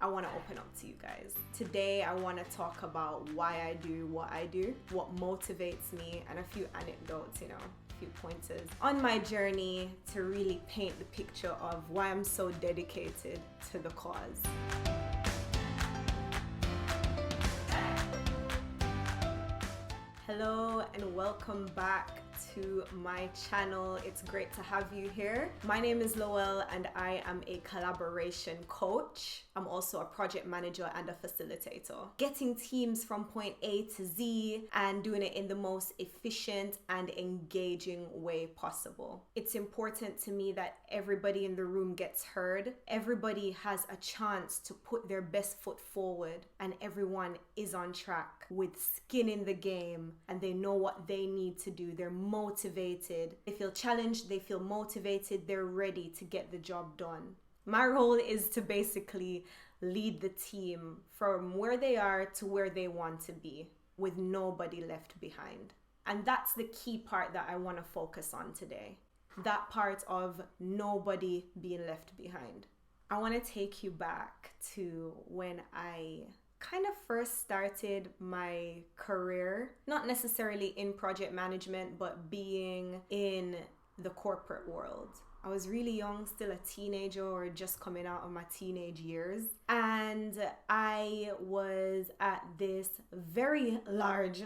I want to open up to you guys. Today, I want to talk about why I do what I do, what motivates me, and a few anecdotes, a few pointers on my journey to really paint the picture of why I'm so dedicated to the cause. Hello and welcome back to my channel. It's great to have you here. My name is Lowell and I am a collaboration coach. I'm also a project manager and a facilitator. Getting teams from point A to Z and doing it in the most efficient and engaging way possible. It's important to me that everybody in the room gets heard. Everybody has a chance to put their best foot forward and everyone is on track with skin in the game and they know what they need to do. They're motivated. They feel challenged. They feel motivated. They're ready to get the job done. My role is to basically lead the team from where they are to where they want to be with nobody left behind. And that's the key part that I want to focus on today. That part of nobody being left behind. I want to take you back to when I kind of first started my career, not necessarily in project management, but being in the corporate world. I was really young, still a teenager or just coming out of my teenage years. And I was at this very large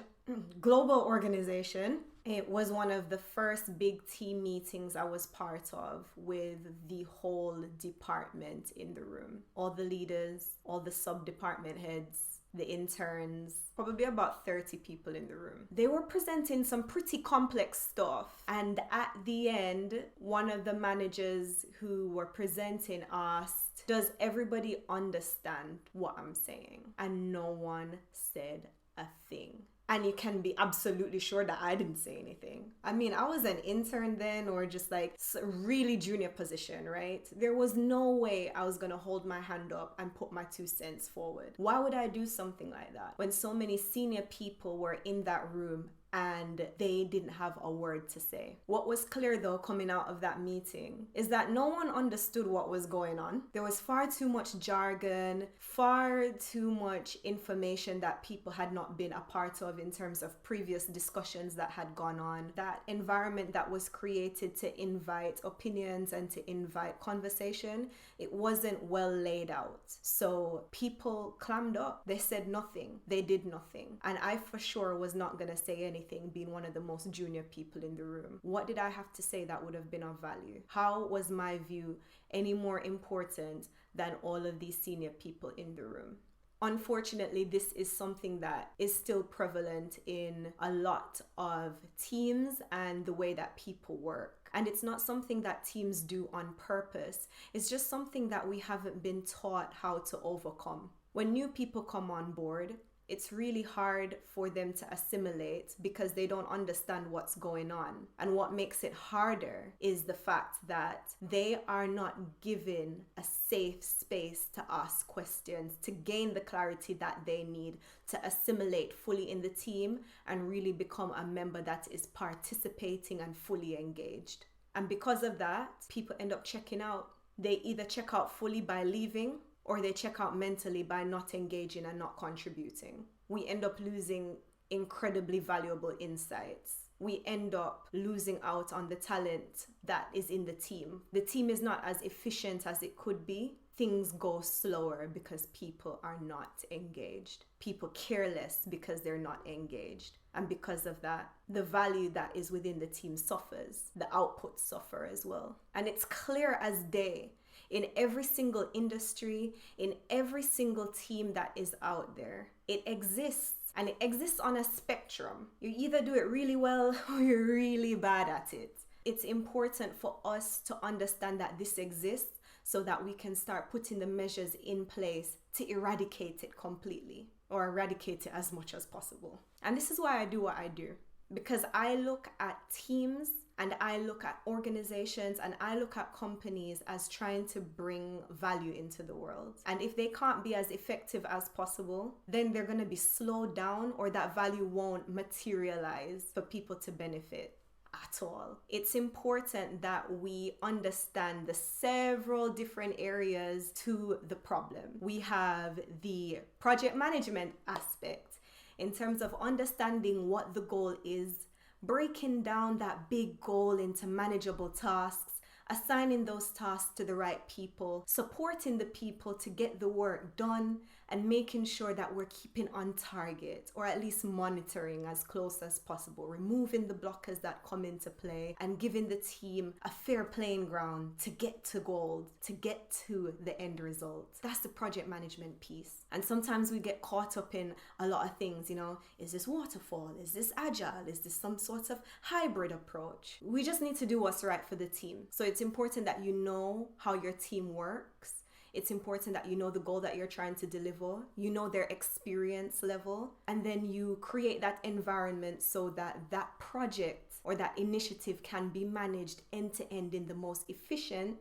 global organization. It was one of the first big team meetings I was part of with the whole department in the room. All the leaders, all the sub-department heads, the interns, probably about 30 people in the room. They were presenting some pretty complex stuff. And at the end, one of the managers who were presenting asked, "Does everybody understand what I'm saying?" And no one said a thing. And you can be absolutely sure that I didn't say anything. I mean, I was an intern then, or just like a really junior position, right? There was no way I was gonna hold my hand up and put my 2 cents forward. Why would I do something like that when so many senior people were in that room and they didn't have a word to say? What was clear though coming out of that meeting is that no one understood what was going on. There was far too much jargon, far too much information that people had not been a part of in terms of previous discussions that had gone on. That environment that was created to invite opinions and to invite conversation, it wasn't well laid out. So people clammed up. They said nothing. They did nothing. And I for sure was not gonna say anything, being one of the most junior people in the room. What did I have to say that would have been of value? How was my view any more important than all of these senior people in the room? Unfortunately, this is something that is still prevalent in a lot of teams and the way that people work. And it's not something that teams do on purpose. It's just something that we haven't been taught how to overcome. When new people come on board, it's really hard for them to assimilate because they don't understand what's going on. And what makes it harder is the fact that they are not given a safe space to ask questions, to gain the clarity that they need to assimilate fully in the team and really become a member that is participating and fully engaged. And because of that, people end up checking out. They either check out fully by leaving, or they check out mentally by not engaging and not contributing. We end up losing incredibly valuable insights. We end up losing out on the talent that is in the team. The team is not as efficient as it could be. Things go slower because people are not engaged. People care less because they're not engaged. And because of that, the value that is within the team suffers. The outputs suffer as well. And it's clear as day in every single industry, in every single team that is out there. It exists, and it exists on a spectrum. You either do it really well or you're really bad at it. It's important for us to understand that this exists so that we can start putting the measures in place to eradicate it completely, or eradicate it as much as possible. And this is why I do what I do. Because I look at teams and I look at organizations and I look at companies as trying to bring value into the world. And if they can't be as effective as possible, then they're going to be slowed down, or that value won't materialize for people to benefit. at all. It's important that we understand the several different areas to the problem. We have the project management aspect in terms of understanding what the goal is, breaking down that big goal into manageable tasks, assigning those tasks to the right people, supporting the people to get the work done, and making sure that we're keeping on target, or at least monitoring as close as possible, removing the blockers that come into play and giving the team a fair playing ground to get to gold, to get to the end result. That's the project management piece. And sometimes we get caught up in a lot of things, is this waterfall? Is this agile? Is this some sort of hybrid approach? We just need to do what's right for the team. So it's important that you know how your team works. It's important that you know the goal that you're trying to deliver, you know their experience level, and then you create that environment so that that project or that initiative can be managed end to end in the most efficient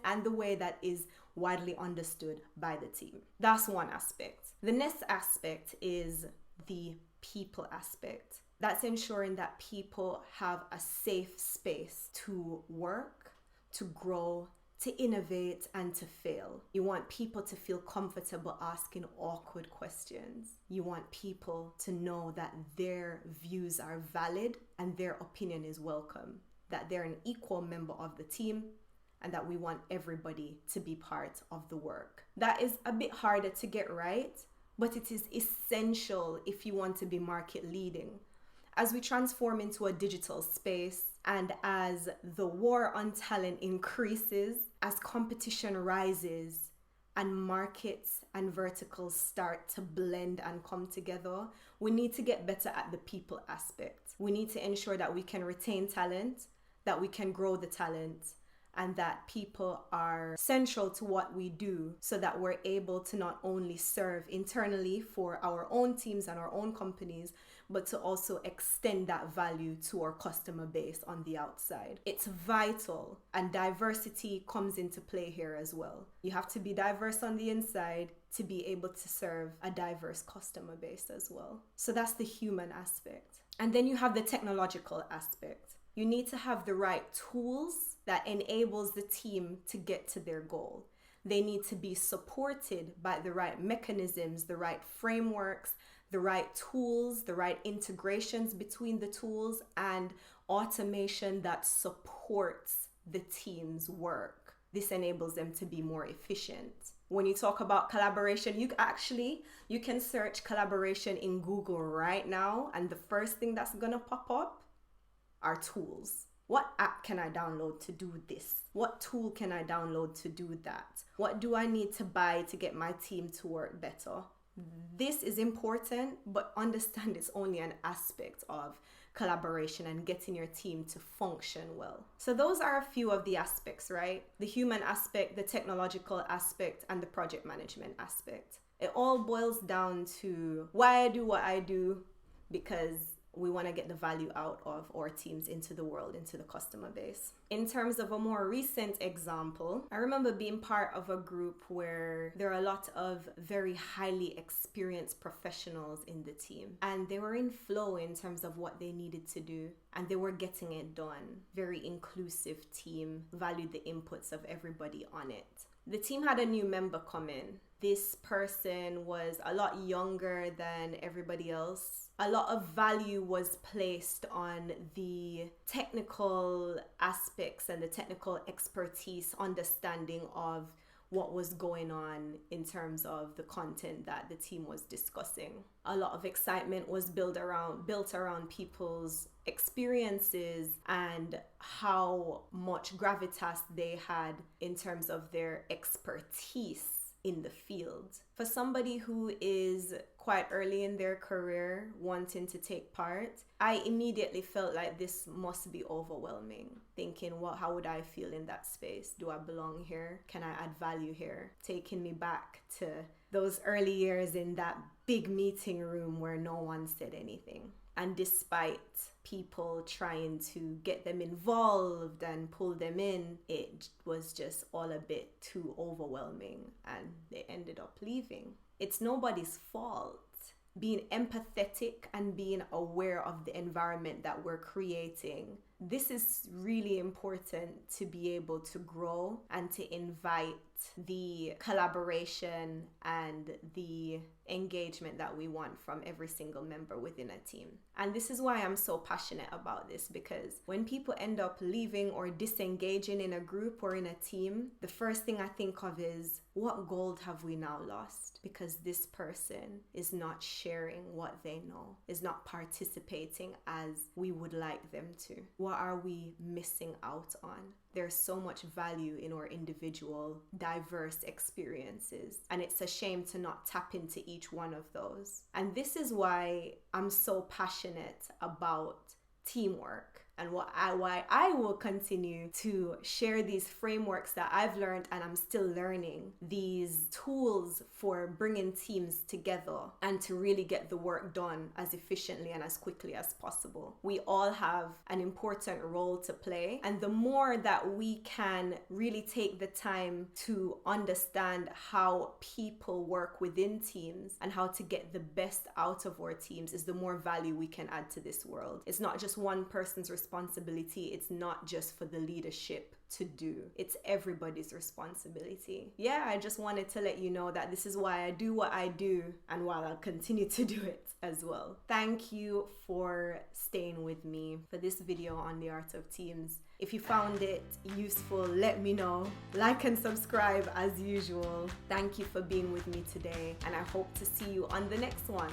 and the way that is widely understood by the team. That's one aspect. The next aspect is the people aspect. That's ensuring that people have a safe space to work, to grow, to innovate, and to fail. You want people to feel comfortable asking awkward questions. You want people to know that their views are valid and their opinion is welcome, that they're an equal member of the team, and that we want everybody to be part of the work. That is a bit harder to get right, but it is essential if you want to be market leading. As we transform into a digital space, and as the war on talent increases, as competition rises, and markets and verticals start to blend and come together, we need to get better at the people aspect. We need to ensure that we can retain talent, that we can grow the talent, and that people are central to what we do, so that we're able to not only serve internally for our own teams and our own companies, but to also extend that value to our customer base on the outside. It's vital, and diversity comes into play here as well. You have to be diverse on the inside to be able to serve a diverse customer base as well. So that's the human aspect. And then you have the technological aspect. You need to have the right tools that enables the team to get to their goal. They need to be supported by the right mechanisms, the right frameworks, the right tools, the right integrations between the tools, and automation that supports the team's work. This enables them to be more efficient. When you talk about collaboration, you can search collaboration in Google right now, and the first thing that's gonna pop up are tools. What app can I download to do this? What tool can I download to do that? What do I need to buy to get my team to work better? This is important, but understand it's only an aspect of collaboration and getting your team to function well. So those are a few of the aspects, right? The human aspect, the technological aspect, and the project management aspect. It all boils down to why I do what I do, because we want to get the value out of our teams into the world, into the customer base. In terms of a more recent example, I remember being part of a group where there are a lot of very highly experienced professionals in the team, and they were in flow in terms of what they needed to do, and they were getting it done. Very inclusive team, valued the inputs of everybody on it. The team had a new member come in. This person was a lot younger than everybody else. A lot of value was placed on the technical aspects and the technical expertise, understanding of what was going on in terms of the content that the team was discussing. A lot of excitement was built around people's experiences and how much gravitas they had in terms of their expertise in the field. For somebody who is quite early in their career wanting to take part, I immediately felt like this must be overwhelming. Thinking, well, how would I feel in that space? Do I belong here? Can I add value here? Taking me back to those early years in that big meeting room where no one said anything. And despite people trying to get them involved and pull them in, it was just all a bit too overwhelming and they ended up leaving. It's nobody's fault. being empathetic and being aware of the environment that we're creating. This is really important to be able to grow and to invite the collaboration and the engagement that we want from every single member within a team. And this is why I'm so passionate about this, because when people end up leaving or disengaging in a group or in a team, the first thing I think of is, what gold have we now lost? Because this person is not sharing what they know, is not participating as we would like them to. What are we missing out on? There's so much value in our individual, diverse experiences, and it's a shame to not tap into each one of those. And this is why I'm so passionate about teamwork, and why I will continue to share these frameworks that I've learned and I'm still learning, these tools for bringing teams together and to really get the work done as efficiently and as quickly as possible. We all have an important role to play, and the more that we can really take the time to understand how people work within teams and how to get the best out of our teams, is the more value we can add to this world. It's not just one person's responsibility. It's not just for the leadership to do. It's everybody's responsibility. Yeah, I just wanted to let you know that this is why I do what I do, and while I'll continue to do it as well. Thank you for staying with me for this video on the art of teams. If you found it useful, let me know. Like and subscribe as usual. Thank you for being with me today, and I hope to see you on the next one.